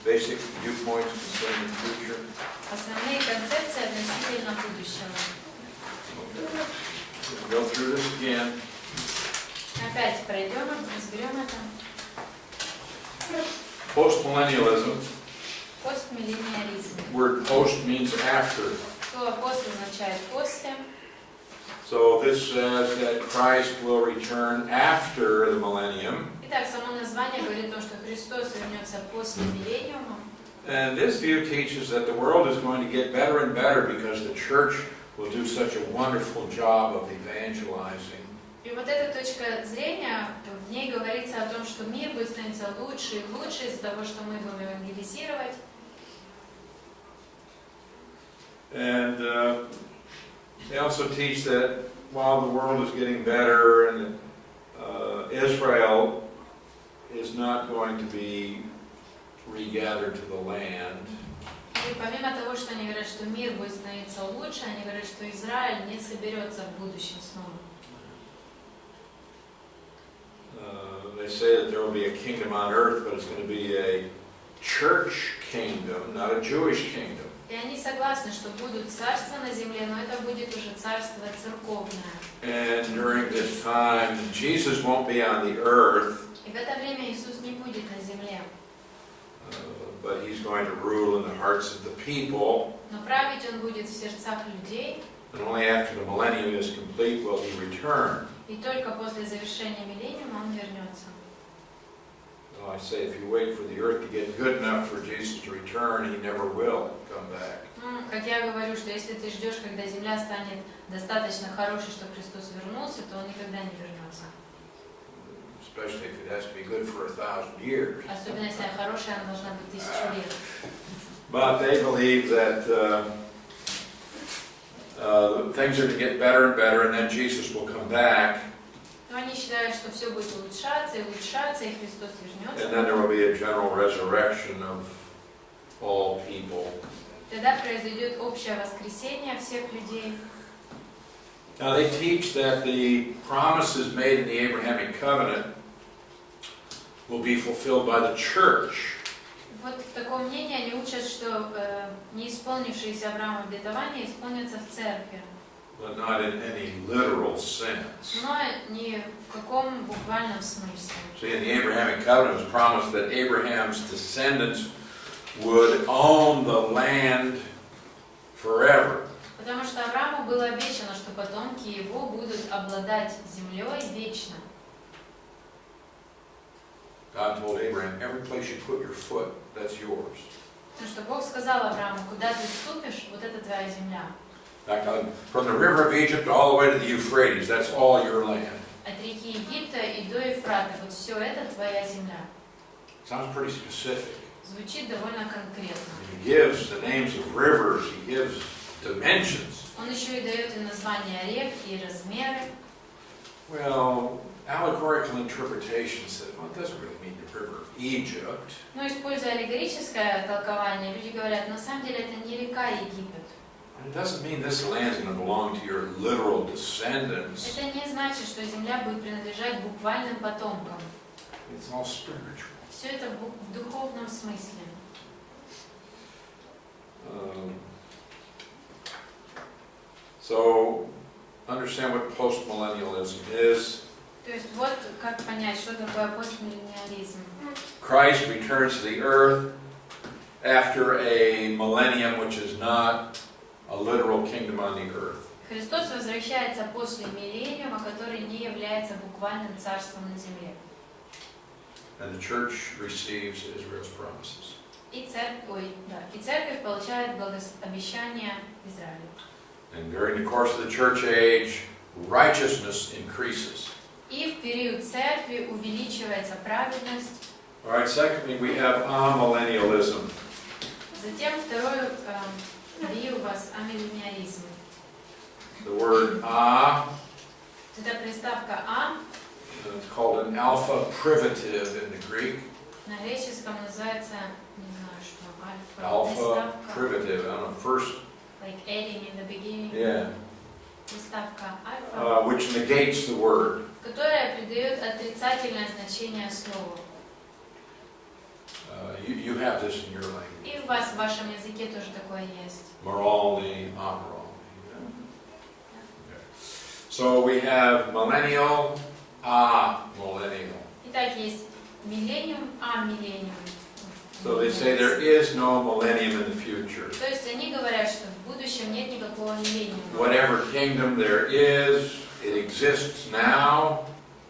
basic viewpoints concerning the future. Основные концепции относительно будущего. We'll go through this again. Опять пройдем, разберем это. Postmillennialism. Постмиллениализм. Word post means after. Слово «пост» означает «после». So this says that Christ will return after the millennium. Итак, само название говорит о том, что Христос вернется после миллениума. And this view teaches that the world is going to get better and better because the church will do such a wonderful job of evangelizing. И вот эта точка зрения, в ней говорится о том, что мир будет становиться лучше и лучше из-за того, что мы будем евангелизировать. And they also teach that while the world is getting better and Israel is not going to be regathered to the land. И помимо того, что они говорят, что мир будет становиться лучше, они говорят, что Израиль не соберется в будущем снова. They say that there will be a kingdom on earth, but it's going to be a church kingdom, not a Jewish kingdom. И они согласны, что будут царства на земле, но это будет уже царство церковное. And during this time, Jesus won't be on the earth, И в это время Иисус не будет на земле. but He's going to rule in the hearts of the people. Но править Он будет в сердцах людей. And only after the millennium is complete will He return. И только после завершения миллениума Он вернется. So I say, if you wait for the earth to get good enough for Jesus to return, He never will come back. Как я говорю, что если ты ждешь, когда земля станет достаточно хорошей, чтобы Христос вернулся, то Он никогда не вернется. Especially if it has to be good for 1,000 years. Особенно если она хорошая, она должна быть 1000 лет. But they believe that things are to get better and better, and then Jesus will come back. Но они считают, что все будет улучшаться и улучшаться, и Христос вернется. And then there will be a general resurrection of all people. Тогда произойдет общее воскресение всех людей. Now they teach that the promises made in the Abrahamic covenant will be fulfilled by the church. Вот в таком мнении они учат, что не исполнившиеся Авраамом обетования исполнятся в церкви. But not in any literal sense. Но не в каком буквальном смысле. See, in the Abrahamic covenant it was promised that Abraham's descendants would own the land forever. Потому что Аврааму было обещано, что потомки его будут обладать землей вечно. God told Abraham, every place you put your foot, that's yours. Потому что Бог сказал Аврааму, куда ты ступишь, вот это твоя земля. From the river of Egypt all the way to the Euphrates, that's all your land. От реки Египта и до Ефрата, вот все это твоя земля. Sounds pretty specific. Звучит довольно конкретно. He gives the names of rivers, he gives dimensions. Он еще и дает и названия рек, и размеры. Well, allegorical interpretation said, well, it doesn't really mean the river of Egypt. Но используя аллегорическое толкование, люди говорят, на самом деле это не река Египет. It doesn't mean this land is going to belong to your literal descendants. Это не значит, что земля будет принадлежать буквальным потомкам. It's all spiritual. Все это в духовном смысле. So, understand what postmillennialism is. То есть вот как понять, что такое постмиллениализм. Christ returns to the earth after a millennium, which is not a literal kingdom on the earth. Христос возвращается после миллениума, который не является буквальным царством на земле. And the church receives Israel's promises. И церковь получает обещания Израиля. And during the course of the church age, righteousness increases. И в период церкви увеличивается праведность. All right, secondly, we have amillennialism. Затем второй вид у вас амиллениализм. The word a, Это приставка «а», it's called an alpha privative in the Greek. на греческом называется, не знаю что, Alpha приставка, privative, I don't know, first, like adding in the beginning, yeah, приставка альфа, which negates the word. которая придает отрицательное значение слову. You have this in your language. И у вас в вашем языке тоже такое есть. Morality, amorality. So we have millennial, amillennial. Итак, есть миллениум, амиллениум. So they say there is no millennium in the future. То есть они говорят, что в будущем нет никакого миллениума. Whatever kingdom there is, it exists now.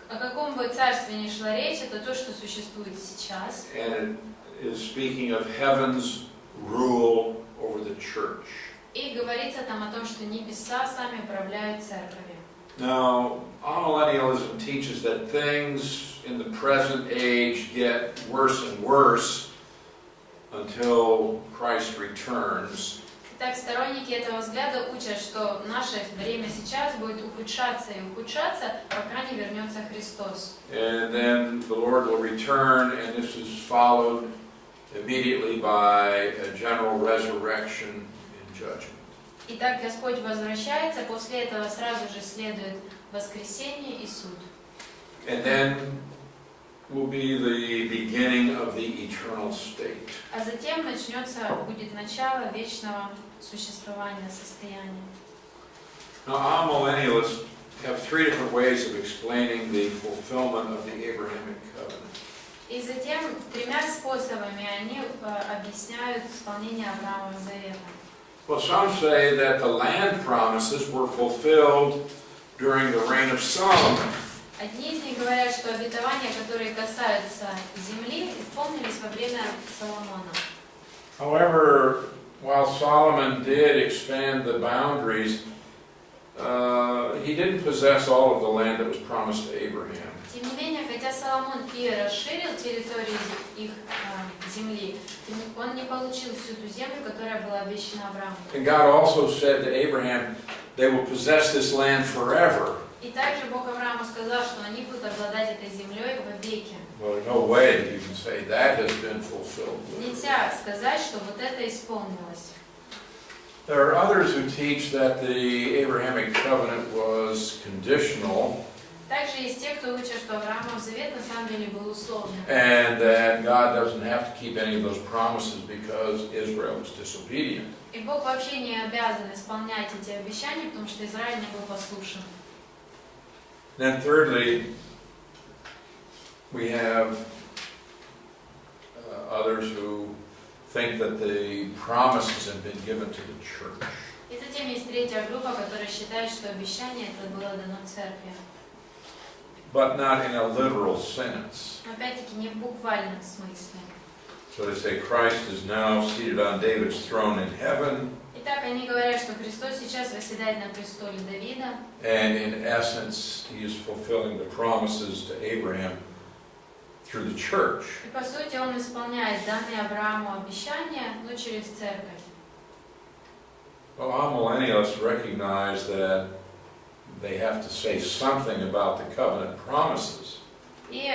О каком бы царстве ни шла речь, это то, что существует сейчас. And it is speaking of heaven's rule over the church. И говорится там о том, что небеса сами управляют церковью. Now, amillennialism teaches that things in the present age get worse and worse until Christ returns. Итак, сторонники этого взгляда учат, что наше время сейчас будет ухудшаться и ухудшаться, пока не вернется Христос. And then the Lord will return, and this is followed immediately by a general resurrection and judgment. Итак, Господь возвращается, после этого сразу же следует воскресение и суд. And then will be the beginning of the eternal state. А затем будет начало вечного существования, состояния. Now, amillennialists have three different ways of explaining the fulfillment of the Abrahamic covenant. И затем тремя способами они объясняют исполнение Авраамова завета. Well, some say that the land promises were fulfilled during the reign of Solomon. Одни из них говорят, что обетования, которые касаются земли, исполнились во время Соломона. However, while Solomon did expand the boundaries, he didn't possess all of the land that was promised to Abraham. Тем не менее, хотя Соломон и расширил территорию их земли, он не получил всю ту землю, которая была обещана Аврааму. And God also said to Abraham, they will possess this land forever. И также Бог Аврааму сказал, что они будут обладать этой землей вовеки. Well, no way that you can say that has been fulfilled. Нельзя сказать, что вот это исполнилось. There are others who teach that the Abrahamic covenant was conditional. Также есть те, кто учат, что Авраамов завет на самом деле был условным. And that God doesn't have to keep any of those promises because Israel was disobedient. И Бог вообще не обязан исполнять эти обещания, потому что Израиль не был послушен. Then thirdly, we have others who think that the promises have been given to the church. И затем есть третья группа, которая считает, что обещание это было дано церкви. But not in a literal sense. Но опять-таки не в буквальном смысле. So they say Christ is now seated on David's throne in heaven. Итак, они говорят, что Христос сейчас восседает на престоле Давида. And in essence, he is fulfilling the promises to Abraham through the church. И по сути он исполняет данные Аврааму обещания, но через церковь. Well, amillennialists recognize that they have to say something about the covenant promises. И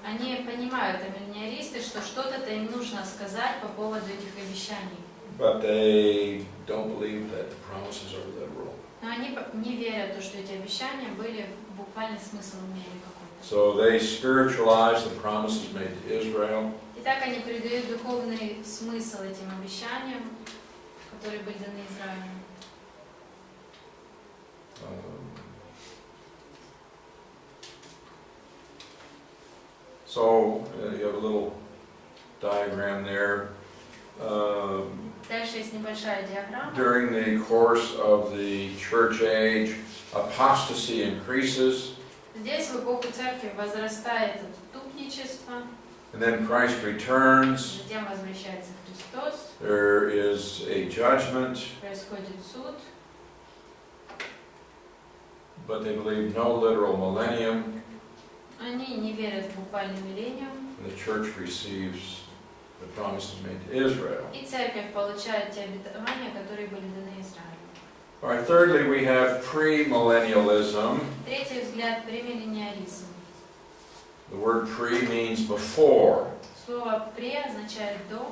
они понимают, амиллениаристы, что что-то им нужно сказать по поводу этих обещаний. But they don't believe that the promises are literal. Но они не верят в то, что эти обещания были буквальный смысл имели какой-то. So they spiritualize the promises made to Israel. Итак, они придают духовный смысл этим обещаниям, которые были даны Израилю. So you have a little diagram there. Дальше есть небольшая диаграмма. During the course of the church age, apostasy increases. Здесь в эпоху церкви возрастает отступничество. And then Christ returns. Затем возвращается Христос. There is a judgment. Происходит суд. But they believe no literal millennium. Они не верят в буквальный миллениум. And the church receives the promises made to Israel. И церковь получает те обетования, которые были даны Израилю. All right, thirdly, we have premillennialism. Третий взгляд — премиллениализм. The word pre means before. Слово «пре» означает «до».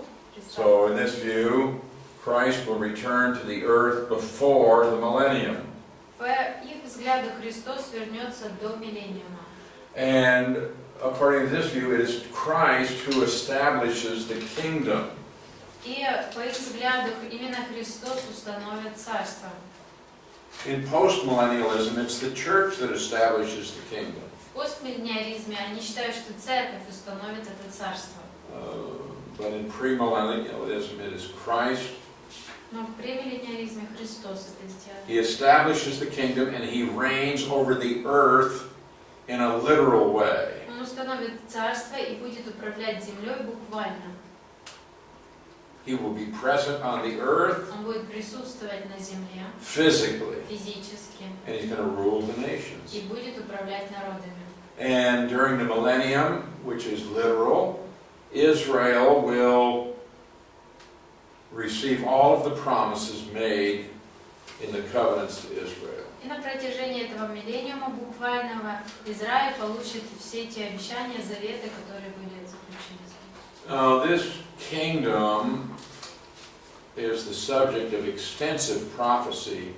So in this view, Christ will return to the earth before the millennium. По их взгляду Христос вернется до миллениума. And according to this view, it is Christ who establishes the kingdom. И по их взгляду именно Христос установит царство. In postmillennialism, it's the church that establishes the kingdom. В постмиллениализме они считают, что церковь установит это царство. But in premillennialism, it is Christ. Но в премиллениализме Христос это сделает. He establishes the kingdom and he reigns over the earth in a literal way. Он установит царство и будет управлять землей буквально. He will be present on the earth Он будет присутствовать на земле physically, физически and he's going to rule the nations. и будет управлять народами. And during the millennium, which is literal, Israel will receive all of the promises made in the covenants to Israel. И на протяжении этого миллениума буквального Израиль получит все эти обещания, заветы, которые были заключены. This kingdom is the subject of extensive prophecy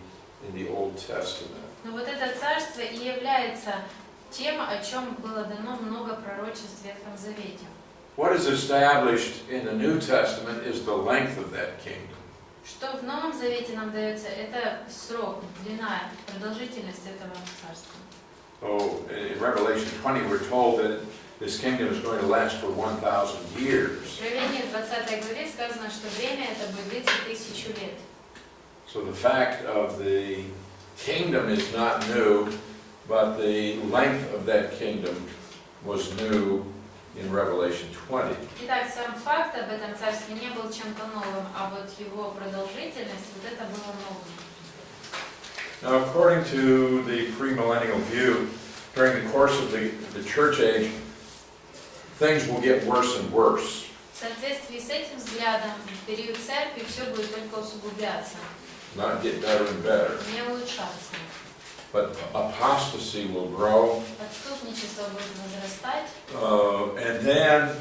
in the Old Testament. Но вот это царство и является тем, о чем было дано много пророчеств в Ветхом Завете. What is established in the New Testament is the length of that kingdom. Что в Новом Завете нам дается, это срок, длина, продолжительность этого царства. So in Revelation 20, we're told that this kingdom is going to last for 1,000 years. В Откровении 20 главе сказано, что время это будет длиться 1000 лет. So the fact of the kingdom is not new, but the length of that kingdom was new in Revelation 20. Итак, сам факт об этом царстве не был чем-то новым, а вот его продолжительность, вот это было новым. Now, according to the premillennial view, during the course of the church age, things will get worse and worse. В соответствии с этим взглядом, в период церкви все будет только усугубляться, Not get better and better. не улучшаться. But apostasy will grow. Отступничество будет возрастать. And then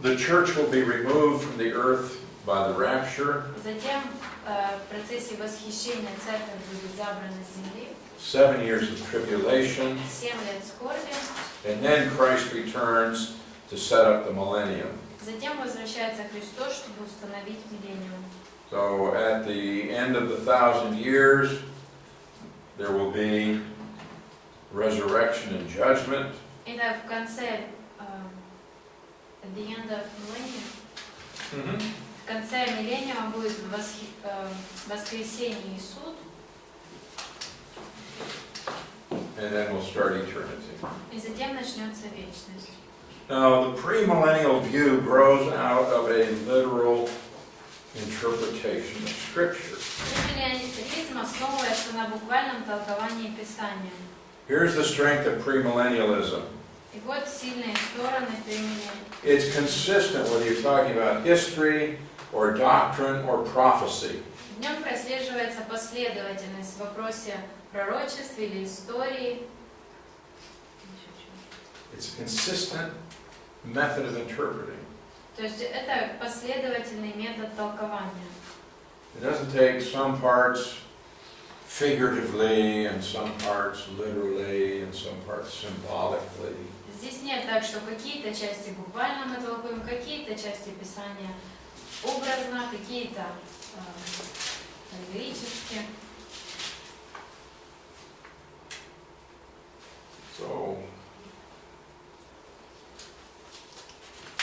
the church will be removed from the earth by the rapture. Затем в процессе восхищения церковь будет забрана с земли. 7 years of tribulation. 7 лет скорби. And then Christ returns to set up the millennium. Затем возвращается Христос, чтобы установить миллениум. So at the end of the 1,000 years, there will be resurrection and judgment. Итак, в конце, at the end of millennium, в конце миллениума будет воскресение и суд. And then we'll start eternity. И затем начнется вечность. Now, the premillennial view grows out of a literal interpretation of Scripture. Миллениализм основывается на буквальном толковании Писания. Here's the strength of premillennialism. И вот сильные стороны премиллениализма. It's consistent whether you're talking about history or doctrine or prophecy. В нем прослеживается последовательность в вопросе пророчеств или истории. It's a consistent method of interpreting. То есть это последовательный метод толкования. It doesn't take some parts figuratively and some parts literally and some parts symbolically. Здесь нет так, что какие-то части буквально мы толкуем, какие-то части Писания образно, какие-то аллегорически. So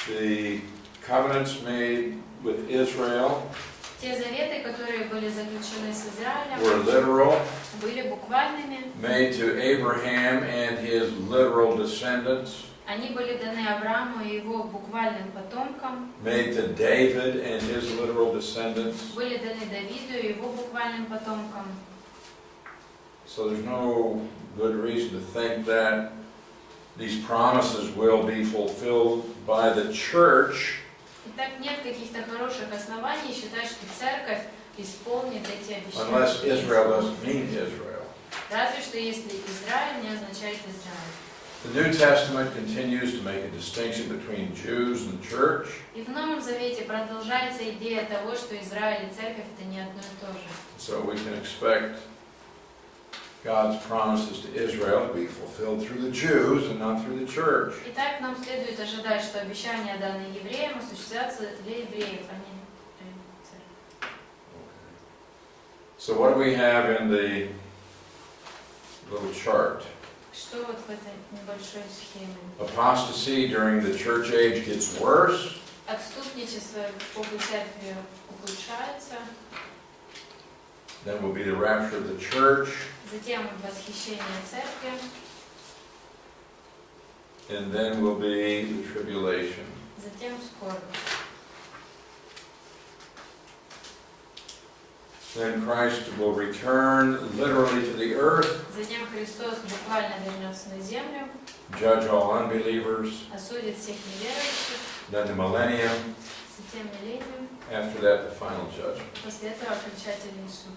the covenants made with Israel Те заветы, которые были заключены с Израилем, were literal, были буквальными. made to Abraham and his literal descendants, Они были даны Аврааму и его буквальным потомкам, made to David and his literal descendants. были даны Давиду и его буквальным потомкам. So there's no good reason to think that these promises will be fulfilled by the church Итак, нет каких-то хороших оснований считать, что церковь исполнит эти unless Israel обещания. doesn't mean Israel. Разве что если Израиль не означает Израиль. The New Testament continues to make a distinction between Jews and church. И в Новом Завете продолжается идея того, что Израиль и церковь это не одно и то же. So we can expect God's promises to Israel to be fulfilled through the Jews and not through the church. Итак, нам следует ожидать, что обещания, данные евреям, осуществятся для евреев, а не для церкви. So what do we have in the little chart? Что вот в этой небольшой схеме? Apostasy during the church age gets worse. Отступничество по церкви ухудшается, Then will be the rapture of the church. затем восхищение церкви, And then will be the tribulation. затем скорбь. Then Christ will return literally to the earth, Затем Христос буквально вернется на землю, judge all unbelievers. осудит всех неверующих, Then the millennium. затем миллениум, After that, the final judgment. после этого окончательный суд.